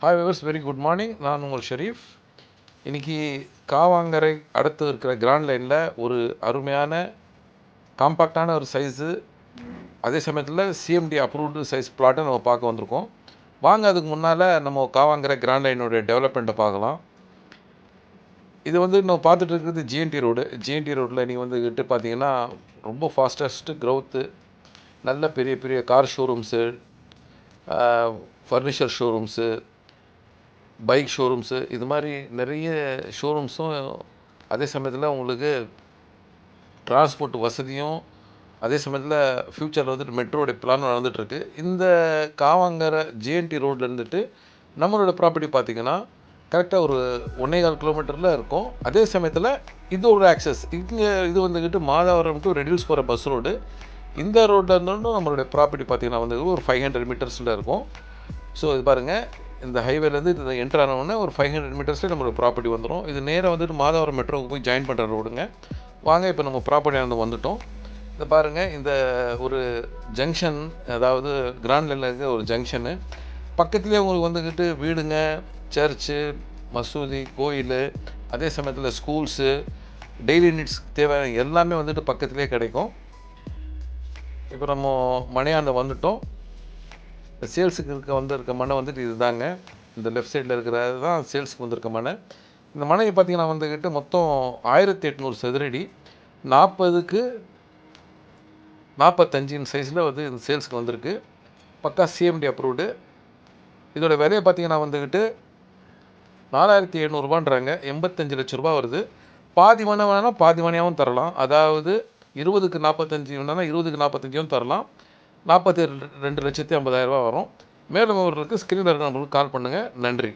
Hi viewers, very good morning. நான் உங்கள் ஷெரீஃப். இன்றைக்கி காவாங்கரை அடுத்து இருக்கிற கிராண்ட் லைனில் ஒரு அருமையான காம்பாக்டான ஒரு சைஸு, அதே சமயத்தில் சிஎம்டி அப்ரூவ்டு சைஸ் பிளாட்டை நம்ம பார்க்க வந்திருக்கோம். வாங்க, அதுக்கு முன்னால் நம்ம காவாங்கரை கிராண்ட் லைனுடைய டெவலப்மெண்ட்டை பார்க்கலாம். இது நம்ம பார்த்துட்டு இருக்கிறது ஜிஎன்டி ரோடு. ஜிஎன்டி ரோட்டில் நீங்கள் வந்துக்கிட்டு பார்த்தீங்கன்னா ரொம்ப ஃபாஸ்டஸ்ட்டு க்ரௌத்து, நல்ல பெரிய பெரிய car showrooms, furniture showrooms, bike showrooms, இது மாதிரி நிறைய ஷோரூம்ஸும், அதே சமயத்தில் உங்களுக்கு டிரான்ஸ்போர்ட் வசதியும், அதே சமயத்தில் ஃப்யூச்சரில் மெட்ரோடைய பிளான் நடந்துகிட்ருக்கு. இந்த காவாங்கரை ஜிஎன்டி ரோட்டில் இருந்துட்டு நம்மளோட ப்ராப்பர்ட்டி பார்த்திங்கன்னா கரெக்டாக ஒரு 1.25 கிலோமீட்டரில் இருக்கும். அதே சமயத்தில் இது ஒரு ஆக்சஸ். இங்கே இது வந்துக்கிட்டு மாதவரம் டு ரெடியூஸ் போகிற பஸ் ரோடு. இந்த ரோட்டில் இருந்தோம் நம்மளுடைய ப்ராப்பர்ட்டி பார்த்திங்கன்னா ஒரு 500 மீட்டர்ஸில் இருக்கும். ஸோ இது பாருங்கள், இந்த ஹைவேலேருந்து இது என்ட்ரு ஆனவுடனே ஒரு 500 மீட்டர்ஸில் நம்மளோட ப்ராப்பர்ட்டி வந்துடும். இது நேராக மாதவரம் மெட்ரோவுக்கு போய் ஜாயின் பண்ணுற ரோடுங்க. வாங்க, இப்போ நம்ம ப்ராப்பர்ட்டி வந்துட்டோம். இதை பாருங்கள், இந்த ஒரு ஜங்ஷன், அதாவது கிராண்ட் லைனில் இருக்க ஒரு ஜங்ஷனு. பக்கத்துலேயே உங்களுக்கு வீடுங்க, சர்ச்சு, மசூதி, கோயில், அதே சமயத்தில் ஸ்கூல்ஸு, டெய்லி நீட்ஸ் தேவையான எல்லாமே பக்கத்துலேயே கிடைக்கும். இப்போ நம்ம மனையாண்ட வந்துட்டோம். சேல்ஸுக்கு இருக்க மனை இது தாங்க. இந்த லெஃப்ட் சைடில் இருக்கிறது தான் சேல்ஸுக்கு வந்திருக்க மனை. இந்த மனையை பார்த்திங்கன்னா மொத்தம் 1800 சதுரடி, 40க்கு 45 சைஸில் இந்த சேல்ஸுக்கு வந்திருக்கு. பக்கா சிஎம்டி அப்ரூவ்டு. இதோட விலையை பார்த்திங்கன்னா 4700ரூபான்றாங்க. 85 லட்ச ரூபா வருது. பாதி மனை வேணால் பாதி மனையாகவும் தரலாம். அதாவது 20க்கு 45 வேணால் 20க்கு 45 தரலாம். 42,50,000 வரும். மேலும் விவரங்களுக்கு ஸ்க்ரீனில் இருக்க நம்பருக்கு கால் பண்ணுங்கள். நன்றி.